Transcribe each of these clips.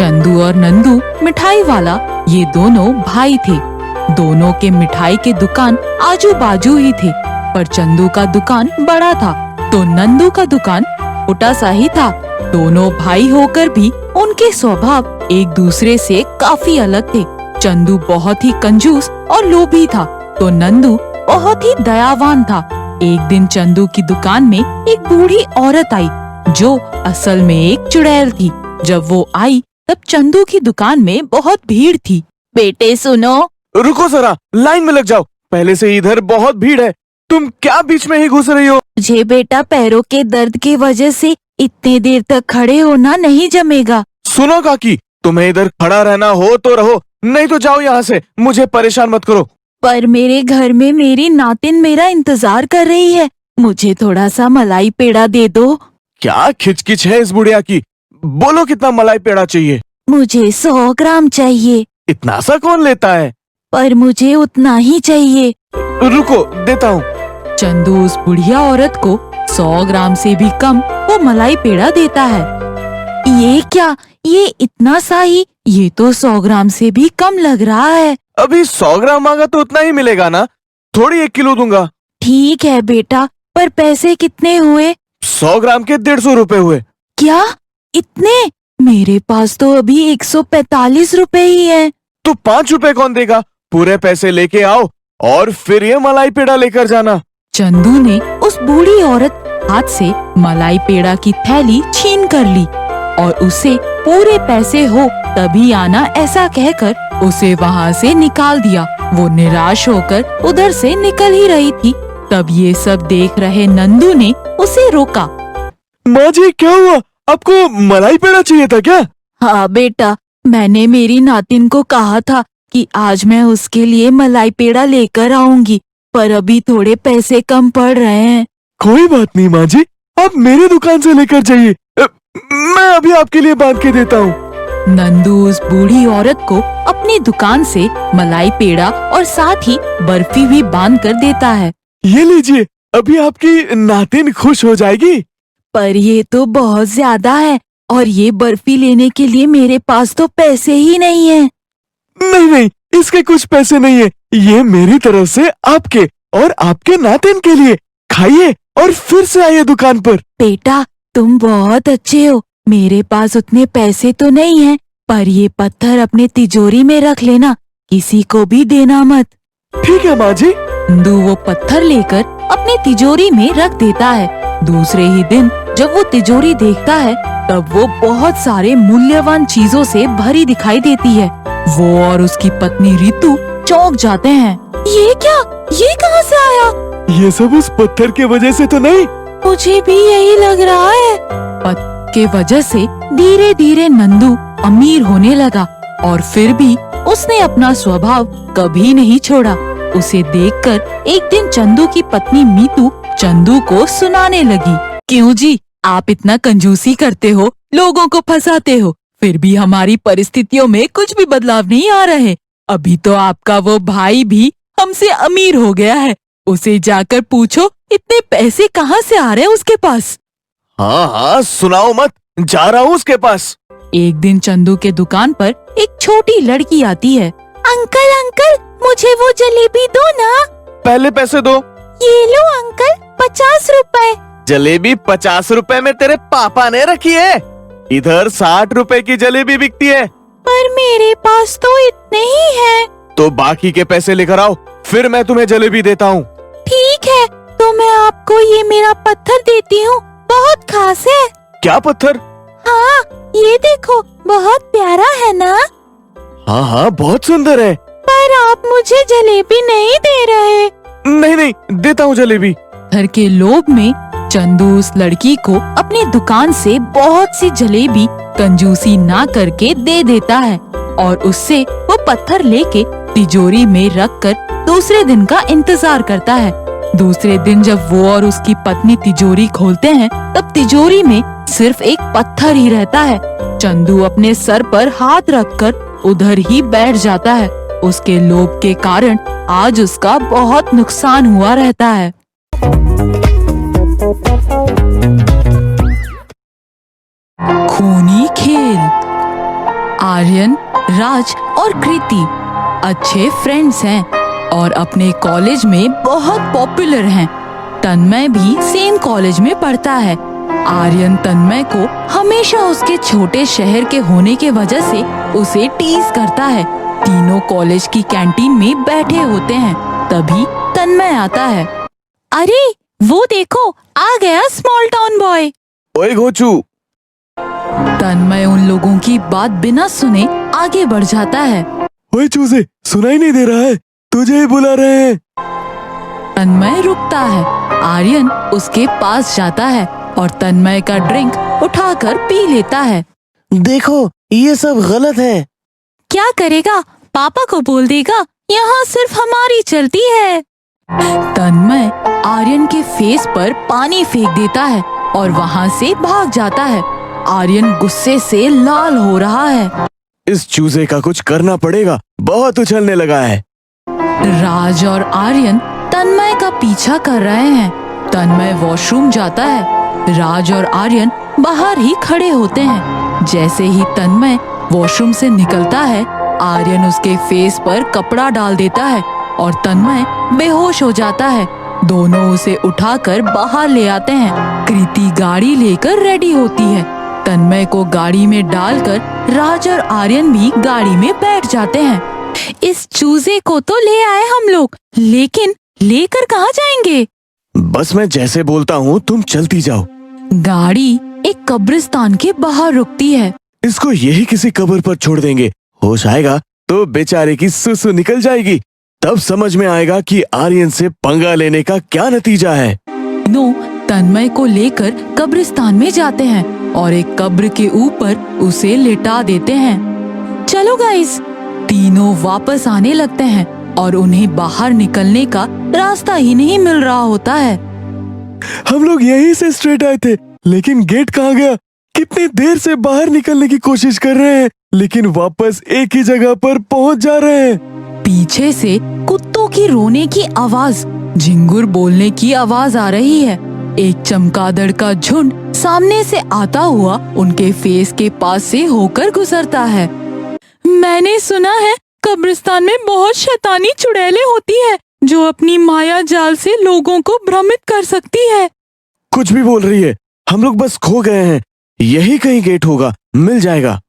चंदू और नंदू मिठाई वाला ये दोनों भाई थे। दोनों के मिठाई के दुकान आजू बाजू ही थे, पर चंदू का दुकान बड़ा था तो नंदू का दुकान छोटा सा ही था। दोनों भाई होकर भी उनके स्वभाव एक दूसरे से काफी अलग थे। चंदू बहुत ही कंजूस और लोभी था तो नंदू बहुत ही दयावान था। एक दिन चंदू की दुकान में एक बूढ़ी औरत आई जो असल में एक चुड़ैल थी। जब वो आई तब चंदू की दुकान में बहुत भीड़ थी। बेटे सुनो। रुको जरा, लाइन में लग जाओ, पहले से इधर बहुत भीड़ है, तुम क्या बीच में ही घुस रही हो? मुझे बेटा पैरों के दर्द की वजह से इतने देर तक खड़े होना नहीं जमेगा। सुनो काकी, तुम्हें इधर खड़ा रहना हो तो रहो, नहीं तो जाओ यहाँ से, मुझे परेशान मत करो। पर मेरे घर में मेरी नातिन मेरा इंतजार कर रही है, मुझे थोड़ा सा मलाई पेड़ा दे दो। क्या खिचकिच है इस बुढ़िया की? बोलो कितना मलाई पेड़ा चाहिए? मुझे 100 ग्राम चाहिए। इतना सा कौन लेता है? पर मुझे उतना ही चाहिए। रुको देता हूँ। चंदू उस बुढ़िया औरत को 100 ग्राम से भी कम वो मलाई पेड़ा देता है। ये क्या, ये इतना सा ही? ये तो 100 ग्राम से भी कम लग रहा है। अभी 100 ग्राम मांगा तो उतना ही मिलेगा ना, थोड़ी 1 किलो दूंगा। ठीक है बेटा, पर पैसे कितने हुए? 100 ग्राम के 150 रुपए हुए। क्या इतने? मेरे पास तो अभी 145 रुपए ही है। तो 5 रुपए कौन देगा? पूरे पैसे लेके आओ और फिर ये मलाई पेड़ा लेकर जाना। चंदू ने उस बूढ़ी औरत हाथ से मलाई पेड़ा की थैली छीन कर ली और उसे पूरे पैसे हो तभी आना ऐसा कहकर उसे वहाँ से निकाल दिया। वो निराश होकर उधर से निकल ही रही थी, तब ये सब देख रहे नंदू ने उसे रोका। माँ जी क्या हुआ, आपको मलाई पेड़ा चाहिए था क्या? हाँ बेटा, मैंने मेरी नातिन को कहा था कि आज मैं उसके लिए मलाई पेड़ा लेकर आऊंगी, पर अभी थोड़े पैसे कम पड़ रहे हैं। कोई बात नहीं माँ जी, आप मेरे दुकान से लेकर जाइए, मैं अभी आपके लिए बांध के देता हूँ। नंदू उस बूढ़ी औरत को अपनी दुकान से मलाई पेड़ा और साथ ही बर्फी भी बांध कर देता है। ये लीजिए, अभी आपकी नातिन खुश हो जाएगी। पर ये तो बहुत ज्यादा है और ये बर्फी लेने के लिए मेरे पास तो पैसे ही नहीं है। नहीं नहीं, इसके कुछ पैसे नहीं है, ये मेरी तरफ से आपके और आपके नातिन के लिए। खाइए और फिर से आइए दुकान पर। बेटा तुम बहुत अच्छे हो, मेरे पास उतने पैसे तो नहीं है, पर ये पत्थर अपने तिजोरी में रख लेना, किसी को भी देना मत। ठीक है माँ जी। नंदू वो पत्थर लेकर अपने तिजोरी में रख देता है। दूसरे ही दिन जब वो तिजोरी देखता है तब वो बहुत सारे मूल्यवान चीजों से भरी दिखाई देती है। वो और उसकी पत्नी रितु चौंक जाते हैं। ये क्या, ये कहाँ से आया? ये सब उस पत्थर के वजह से तो नहीं? मुझे भी यही लग रहा है। पत्थर के वजह से धीरे धीरे नंदू अमीर होने लगा और फिर भी उसने अपना स्वभाव कभी नहीं छोड़ा। उसे देखकर एक दिन चंदू की पत्नी मीतू चंदू को सुनाने लगी। क्यों जी, आप इतना कंजूसी करते हो, लोगों को फंसाते हो, फिर भी हमारी परिस्थितियों में कुछ भी बदलाव नहीं आ रहे। अभी तो आपका वो भाई भी हमसे अमीर हो गया है, उसे जाकर पूछो इतने पैसे कहाँ से आ रहे हैं उसके पास। हाँ हाँ सुनाओ मत, जा रहा हूँ उसके पास। एक दिन चंदू के दुकान पर एक छोटी लड़की आती है। अंकल अंकल, मुझे वो जलेबी दो ना। पहले पैसे दो। ये लो अंकल, 50 रुपए। जलेबी 50 रुपए में तेरे पापा ने रखी है? इधर 60 रुपए की जलेबी बिकती है। पर मेरे पास तो इतने ही है। तो बाकी के पैसे लेकर आओ, फिर मैं तुम्हें जलेबी देता हूँ। ठीक है, तो मैं आपको ये मेरा पत्थर देती हूँ, बहुत खास है। क्या पत्थर? हाँ, ये देखो, बहुत प्यारा है ना? हाँ हाँ बहुत सुंदर है। पर आप मुझे जलेबी नहीं दे रहे। नहीं नहीं, देता हूँ जलेबी। घर के लोभ में चंदू उस लड़की को अपनी दुकान से बहुत सी जलेबी कंजूसी ना करके दे देता है और उससे वो पत्थर लेके तिजोरी में रखकर दूसरे दिन का इंतजार करता है। दूसरे दिन जब वो और उसकी पत्नी तिजोरी खोलते हैं तब तिजोरी में सिर्फ एक पत्थर ही रहता है। चंदू अपने सर पर हाथ रखकर उधर ही बैठ जाता है। उसके लोभ के कारण आज उसका बहुत नुकसान हुआ रहता है। खूनी खेल। आर्यन, राज और कृति अच्छे फ्रेंड्स हैं और अपने कॉलेज में बहुत पॉपुलर हैं। तन्मय भी सेम कॉलेज में पढ़ता है। आर्यन तन्मय को हमेशा उसके छोटे शहर के होने के वजह से उसे टीज करता है। तीनों कॉलेज की कैंटीन में बैठे होते हैं, तभी तन्मय आता है। अरे वो देखो, आ गया स्मॉल टाउन बॉय। ओए गोचू। तन्मय उन लोगों की बात बिना सुने आगे बढ़ जाता है। ओए चूजे, सुनाई नहीं दे रहा है? तुझे ही बुला रहे हैं। तन्मय रुकता है। आर्यन उसके पास जाता है और तन्मय का ड्रिंक उठाकर पी लेता है। देखो, ये सब गलत है। क्या करेगा, पापा को बोल देगा, यहाँ सिर्फ हमारी चलती है। तन्मय आर्यन के फेस पर पानी फेंक देता है और वहाँ से भाग जाता है। आर्यन गुस्से से लाल हो रहा है। इस चूजे का कुछ करना पड़ेगा, बहुत उछलने लगा है। राज और आर्यन तन्मय का पीछा कर रहे हैं। तन्मय वॉशरूम जाता है। राज और आर्यन बाहर ही खड़े होते हैं। जैसे ही तन्मय वॉशरूम से निकलता है, आर्यन उसके फेस पर कपड़ा डाल देता है और तन्मय बेहोश हो जाता है। दोनों उसे उठाकर बाहर ले आते हैं। कृति गाड़ी लेकर रेडी होती है। तन्मय को गाड़ी में डालकर राज और आर्यन भी गाड़ी में बैठ जाते हैं। इस चूजे को तो ले आए हम लोग, लेकिन लेकर कहाँ जाएंगे? बस मैं जैसे बोलता हूँ तुम चलती जाओ। गाड़ी एक कब्रिस्तान के बाहर रुकती है। इसको यही किसी कब्र पर छोड़ देंगे। होश आएगा तो बेचारे की सुसु निकल जाएगी। तब समझ में आएगा कि आर्यन से पंगा लेने का क्या नतीजा है। नो तन्मय को लेकर कब्रिस्तान में जाते हैं और एक कब्र के ऊपर उसे लिटा देते हैं। चलो गाइस, तीनों वापस आने लगते हैं और उन्हें बाहर निकलने का रास्ता ही नहीं मिल रहा होता है। हम लोग यहीं से स्ट्रेट आए थे, लेकिन गेट कहाँ गया? कितनी देर से बाहर निकलने की कोशिश कर रहे हैं, लेकिन वापस एक ही जगह पर पहुंच जा रहे हैं। पीछे से कुत्तों की रोने की आवाज, झिंगुर बोलने की आवाज आ रही है। एक चमगादड़ का झुंड सामने से आता हुआ उनके फेस के पास से होकर गुजरता है। मैंने सुना है कब्रिस्तान में बहुत शैतानी चुड़ैलें होती है जो अपनी माया जाल से लोगों को भ्रमित कर सकती है। कुछ भी बोल रही है, हम लोग बस खो गए हैं। यही कहीं गेट होगा, मिल जाएगा।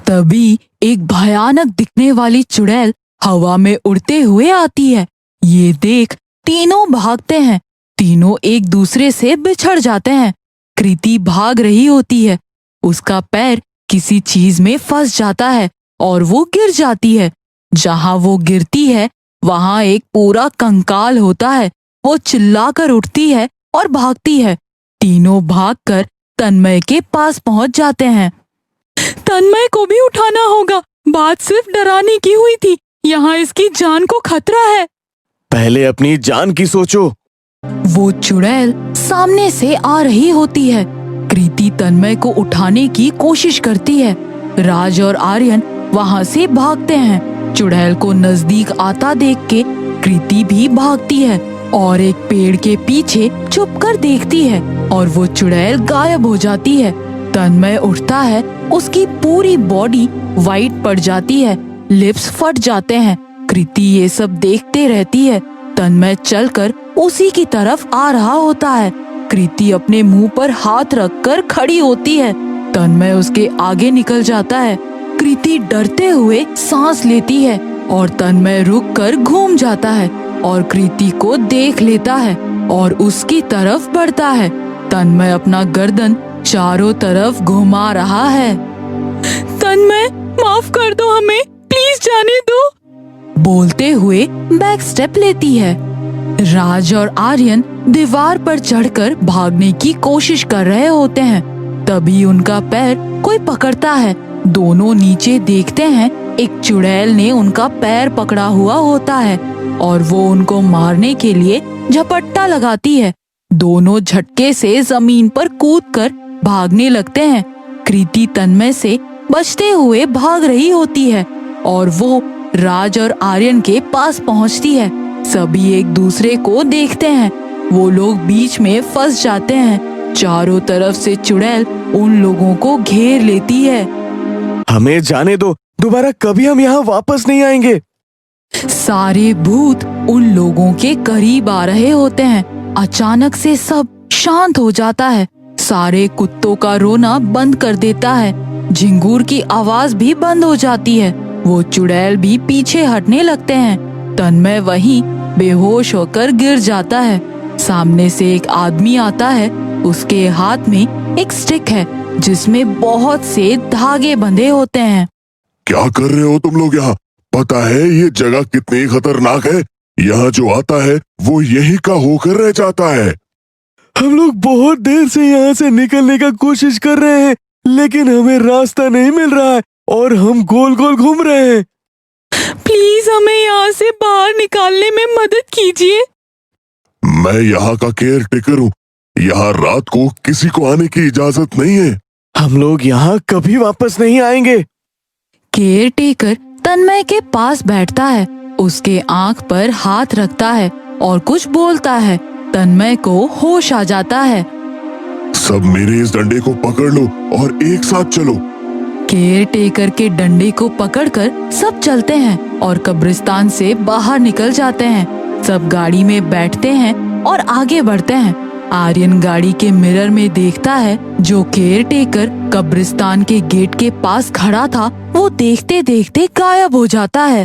तभी एक भयानक दिखने वाली चुड़ैल हवा में उड़ते हुए आती है। ये देख तीनों भागते हैं। तीनों एक दूसरे से बिछड़ जाते हैं। कृति भाग रही होती है। उसका पैर किसी चीज में फंस जाता है और वो गिर जाती है। जहाँ वो गिरती है वहाँ एक पूरा कंकाल होता है। वो चिल्लाकर उठती है और भागती है। तीनों भागकर तन्मय के पास पहुंच जाते हैं। तन्मय को भी उठाना होगा, बात सिर्फ डराने की हुई थी, यहाँ इसकी जान को खतरा है। पहले अपनी जान की सोचो। वो चुड़ैल सामने से आ रही होती है। कृति तन्मय को उठाने की कोशिश करती है। राज और आर्यन वहाँ से भागते हैं। चुड़ैल को नजदीक आता देख के कृति भी भागती है और एक पेड़ के पीछे छुपकर देखती है और वो चुड़ैल गायब हो जाती है। तन्मय उठता है, उसकी पूरी बॉडी वाइट पड़ जाती है, लिप्स फट जाते हैं। कृति ये सब देखते रहती है। तन्मय चलकर उसी की तरफ आ रहा होता है। कृति अपने मुंह पर हाथ रखकर खड़ी होती है। तन्मय उसके आगे निकल जाता है। कृति डरते हुए सांस लेती है और तन्मय रुककर घूम जाता है और कृति को देख लेता है और उसकी तरफ बढ़ता है। तन्मय अपना गर्दन चारों तरफ घुमा रहा है। तन्मय, माफ कर दो हमें, प्लीज जाने दो, बोलते हुए बैक स्टेप लेती है। राज और आर्यन दीवार पर चढ़कर भागने की कोशिश कर रहे होते हैं। तभी उनका पैर कोई पकड़ता है। दोनों नीचे देखते हैं, एक चुड़ैल ने उनका पैर पकड़ा हुआ होता है और वो उनको मारने के लिए झपट्टा लगाती है। दोनों झटके से जमीन पर कूदकर भागने लगते हैं। कृति तन्मय से बचते हुए भाग रही होती है और वो राज और आर्यन के पास पहुंचती है। सभी एक दूसरे को देखते हैं। वो लोग बीच में फंस जाते हैं। चारों तरफ से चुड़ैल उन लोगों को घेर लेती है। हमें जाने दो, दोबारा कभी हम यहाँ वापस नहीं आएंगे। सारे भूत उन लोगों के करीब आ रहे होते हैं। अचानक से सब शांत हो जाता है। सारे कुत्तों का रोना बंद कर देता है। झिंगूर की आवाज भी बंद हो जाती है। वो चुड़ैल भी पीछे हटने लगते हैं। तन्मय वहीं बेहोश होकर गिर जाता है। सामने से एक आदमी आता है। उसके हाथ में एक स्टिक है जिसमें बहुत से धागे बंधे होते हैं। क्या कर रहे हो तुम लोग यहाँ? पता है ये जगह कितनी खतरनाक है? यहाँ जो आता है वो यहीं का होकर रह जाता है। हम लोग बहुत देर से यहाँ से निकलने का कोशिश कर रहे हैं, लेकिन हमें रास्ता नहीं मिल रहा है और हम गोल गोल घूम रहे हैं। प्लीज हमें यहाँ से बाहर निकालने में मदद कीजिए। मैं यहाँ का केयर टेकर हूँ। यहाँ रात को किसी को आने की इजाजत नहीं है। हम लोग यहाँ कभी वापस नहीं आएंगे। केयर टेकर तन्मय के पास बैठता है। उसके आंख पर हाथ रखता है और कुछ बोलता है। तन्मय को होश आ जाता है। सब मेरे इस डंडे को पकड़ लो और एक साथ चलो। केयर टेकर के डंडे को पकड़कर सब चलते हैं और कब्रिस्तान से बाहर निकल जाते हैं। सब गाड़ी में बैठते हैं और आगे बढ़ते हैं। आर्यन गाड़ी के मिरर में देखता है जो केयर टेकर कब्रिस्तान के गेट के पास खड़ा था वो देखते देखते गायब हो जाता है।